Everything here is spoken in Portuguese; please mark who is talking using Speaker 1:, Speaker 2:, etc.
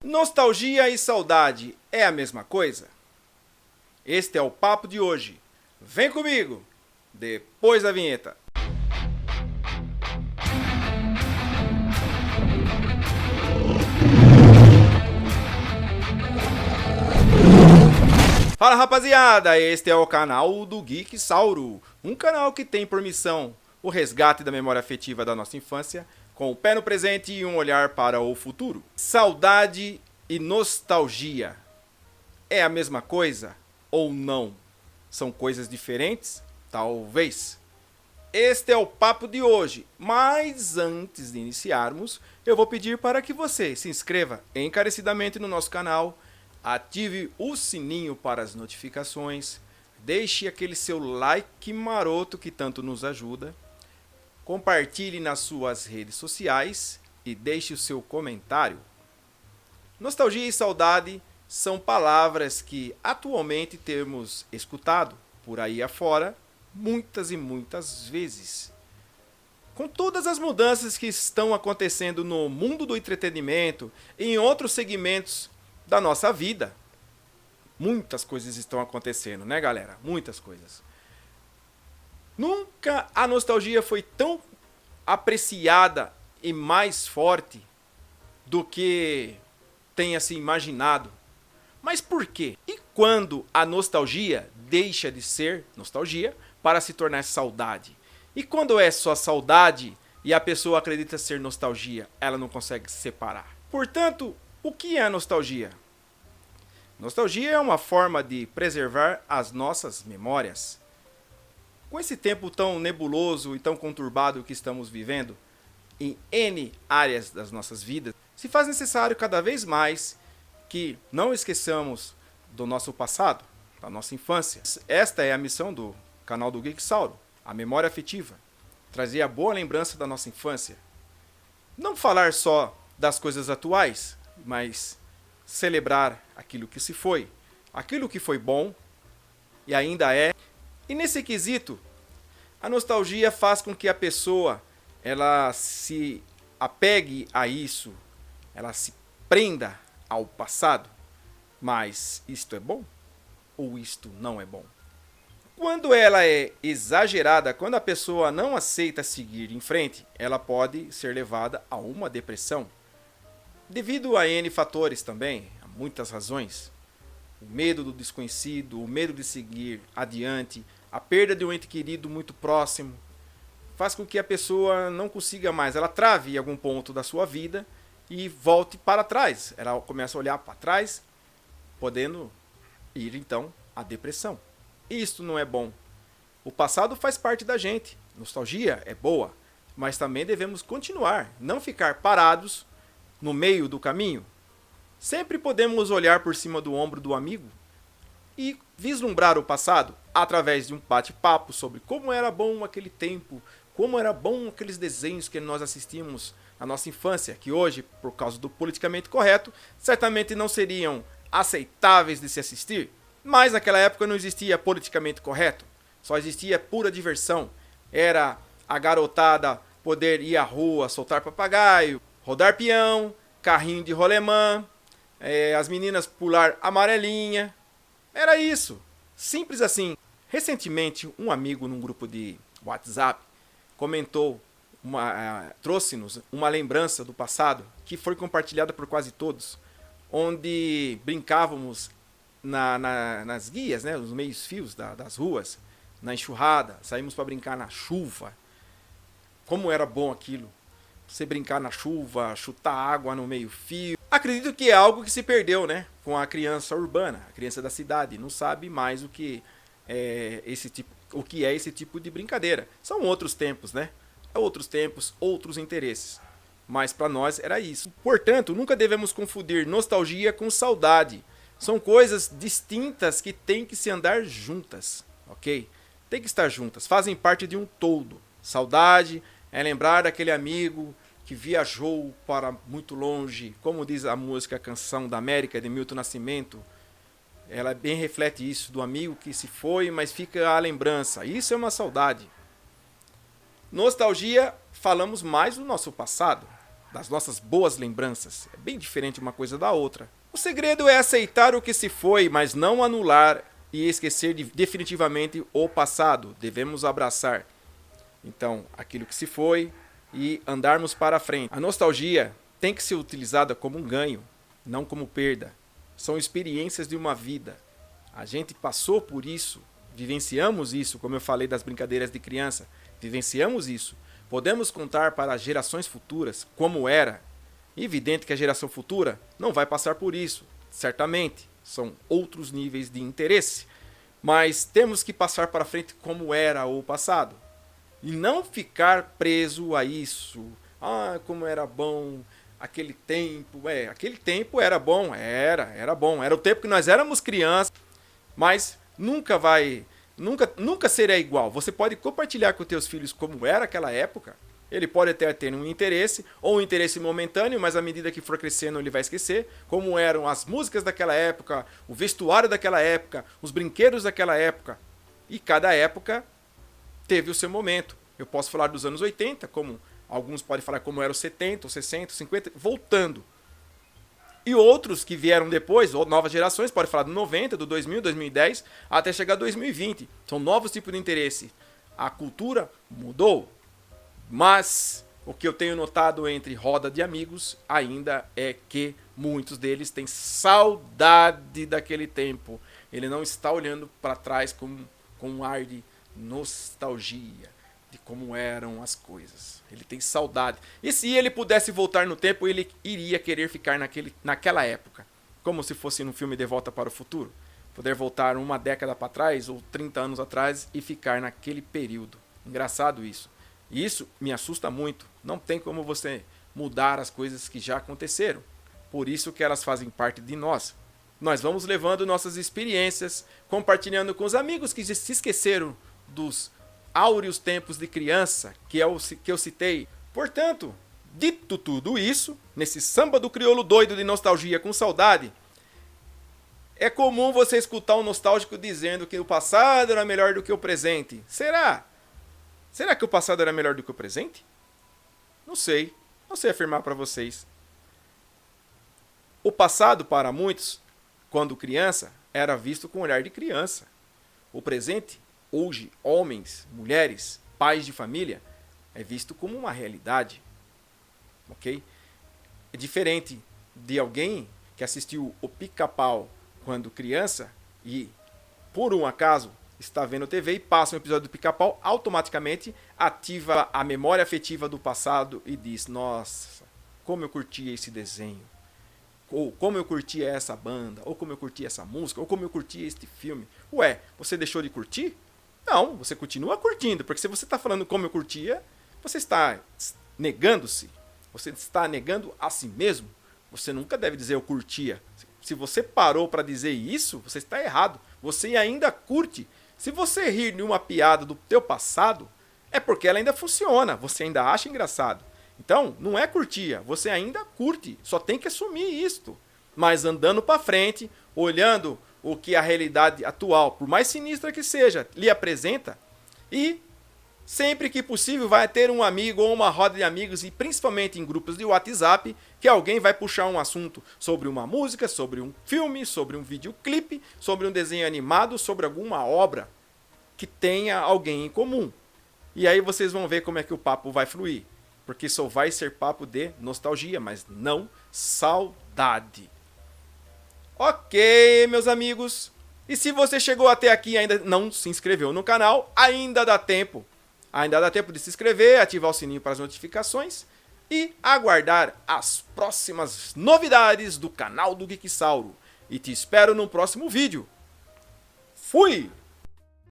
Speaker 1: Nostalgia e saudade é a mesma coisa? Este é o papo de hoje. Vem comigo, depois da vinheta. Fala rapaziada, este é o canal do Geek Sauro, um canal que tem por missão o resgate da memória afetiva da nossa infância, com o pé no presente e um olhar para o futuro. Saudade e nostalgia é a mesma coisa ou não? São coisas diferentes? Talvez. Este é o papo de hoje, mas antes de iniciarmos, eu vou pedir para que você se inscreva encarecidamente no nosso canal, ative o sininho para as notificações, deixe aquele seu like maroto que tanto nos ajuda, compartilhe nas suas redes sociais e deixe o seu comentário. Nostalgia e saudade são palavras que atualmente temos escutado por aí afora muitas e muitas vezes. Com todas as mudanças que estão acontecendo no mundo do entretenimento e em outros segmentos da nossa vida, muitas coisas estão acontecendo, né, galera? Muitas coisas. Nunca a nostalgia foi tão apreciada e mais forte do que tenha se imaginado. Mas por quê? E quando a nostalgia deixa de ser nostalgia para se tornar saudade? E quando é só saudade e a pessoa acredita ser nostalgia, ela não consegue se separar? Portanto, o que é a nostalgia? Nostalgia é uma forma de preservar as nossas memórias. Com esse tempo tão nebuloso e tão conturbado que estamos vivendo, em N áreas das nossas vidas, se faz necessário cada vez mais que não esqueçamos do nosso passado, da nossa infância. Esta é a missão do canal do Geek Sauro, a memória afetiva, trazer a boa lembrança da nossa infância. Não falar só das coisas atuais, mas celebrar aquilo que se foi, aquilo que foi bom e ainda é. E nesse quesito, a nostalgia faz com que a pessoa ela se apegue a isso, ela se prenda ao passado. Mas isto é bom ou isto não é bom? Quando ela é exagerada, quando a pessoa não aceita seguir em frente, ela pode ser levada a uma depressão. Devido a N fatores também, a muitas razões. O medo do desconhecido, o medo de seguir adiante, a perda de um ente querido muito próximo, faz com que a pessoa não consiga mais, ela trave em algum ponto da sua vida e volte para trás. Ela começa a olhar para trás, podendo ir então à depressão. Isto não é bom. O passado faz parte da gente. Nostalgia é boa, mas também devemos continuar, não ficar parados no meio do caminho. Sempre podemos olhar por cima do ombro do amigo e vislumbrar o passado através de um bate-papo sobre como era bom aquele tempo, como era bom aqueles desenhos que nós assistimos na nossa infância, que hoje, por causa do politicamente correto, certamente não seriam aceitáveis de se assistir. Mas naquela época não existia politicamente correto, só existia pura diversão. Era a garotada poder ir à rua, soltar papagaio, rodar peão, carrinho de rolemã, as meninas pular amarelinha. Era isso, simples assim. Recentemente, um amigo num grupo de WhatsApp comentou, trouxe-nos uma lembrança do passado que foi compartilhada por quase todos, onde brincávamos nas guias, né, nos meios fios das ruas, na enxurrada, saímos para brincar na chuva. Como era bom aquilo, você brincar na chuva, chutar água no meio fio. Acredito que é algo que se perdeu, né, com a criança urbana, a criança da cidade, não sabe mais o que é esse tipo de brincadeira. São outros tempos, né? Outros tempos, outros interesses. Mas para nós era isso. Portanto, nunca devemos confundir nostalgia com saudade. São coisas distintas que têm que se andar juntas, ok? Tem que estar juntas, fazem parte de um todo. Saudade é lembrar daquele amigo que viajou para muito longe, como diz a música Canção da América, de Milton Nascimento. Ela bem reflete isso, do amigo que se foi, mas fica a lembrança. Isso é uma saudade. Nostalgia, falamos mais do nosso passado. das nossas boas lembranças. É bem diferente uma coisa da outra. O segredo é aceitar o que se foi, mas não anular e esquecer definitivamente o passado. Devemos abraçar, então, aquilo que se foi e andarmos para frente. A nostalgia tem que ser utilizada como um ganho, não como perda. São experiências de uma vida. A gente passou por isso, vivenciamos isso, como eu falei das brincadeiras de criança, vivenciamos isso. Podemos contar para as gerações futuras como era. Evidente que a geração futura não vai passar por isso, certamente. São outros níveis de interesse. Mas temos que passar para frente como era o passado. E não ficar preso a isso. Ah, como era bom aquele tempo. Aquele tempo era bom. Era bom. Era o tempo que nós éramos crianças. Mas nunca será igual. Você pode compartilhar com os teus filhos como era aquela época. Ele pode até ter um interesse, ou um interesse momentâneo, mas à medida que for crescendo ele vai esquecer como eram as músicas daquela época, o vestuário daquela época, os brinquedos daquela época. E cada época teve o seu momento. Eu posso falar dos anos 80, como alguns podem falar como eram os 70, os 60, 50, voltando. E outros que vieram depois, ou novas gerações, podem falar do 90, do 2000, 2010, até chegar a 2020. São novos tipos de interesse. A cultura mudou. Mas o que eu tenho notado entre roda de amigos ainda é que muitos deles têm saudade daquele tempo. Ele não está olhando para trás com um ar de nostalgia de como eram as coisas. Ele tem saudade. E se ele pudesse voltar no tempo, ele iria querer ficar naquela época. Como se fosse no filme De Volta para o Futuro. Poder voltar uma década para trás ou 30 anos atrás e ficar naquele período. Engraçado isso. E isso me assusta muito. Não tem como você mudar as coisas que já aconteceram. Por isso que elas fazem parte de nós. Nós vamos levando nossas experiências, compartilhando com os amigos que se esqueceram dos áureos tempos de criança que eu citei. Portanto, dito tudo isso, nesse samba do crioulo doido de nostalgia com saudade, é comum você escutar um nostálgico dizendo que o passado era melhor do que o presente. Será? Será que o passado era melhor do que o presente? Não sei afirmar para vocês. O passado, para muitos, quando criança, era visto com um olhar de criança. O presente, hoje, homens, mulheres, pais de família, é visto como uma realidade. Ok? É diferente de alguém que assistiu o Pica-Pau quando criança e, por um acaso, está vendo TV e passa um episódio do Pica-Pau, automaticamente ativa a memória afetiva do passado e diz: nossa, como eu curtia esse desenho, ou como eu curtia essa banda, ou como eu curtia essa música, ou como eu curtia este filme. Ué, você deixou de curtir? Não, você continua curtindo, porque se você está falando como eu curtia, você está negando-se, você está negando a si mesmo. Você nunca deve dizer eu curtia. Se você parou para dizer isso, você está errado. Você ainda curte. Se você rir de uma piada do teu passado, é porque ela ainda funciona, você ainda acha engraçado. Então, não é curtia, você ainda curte, só tem que assumir isto. Mas andando para frente, olhando o que a realidade atual, por mais sinistra que seja, lhe apresenta, e sempre que possível vai ter um amigo ou uma roda de amigos, e principalmente em grupos de WhatsApp, que alguém vai puxar um assunto sobre uma música, sobre um filme, sobre um videoclipe, sobre um desenho animado, sobre alguma obra que tenha alguém em comum. E aí vocês vão ver como é que o papo vai fluir. Porque só vai ser papo de nostalgia, mas não saudade. Ok, meus amigos. E se você chegou até aqui e ainda não se inscreveu no canal, ainda dá tempo. Ainda dá tempo de se inscrever, ativar o sininho para as notificações e aguardar as próximas novidades do canal do Geeksauro. E te espero no próximo vídeo. Fui!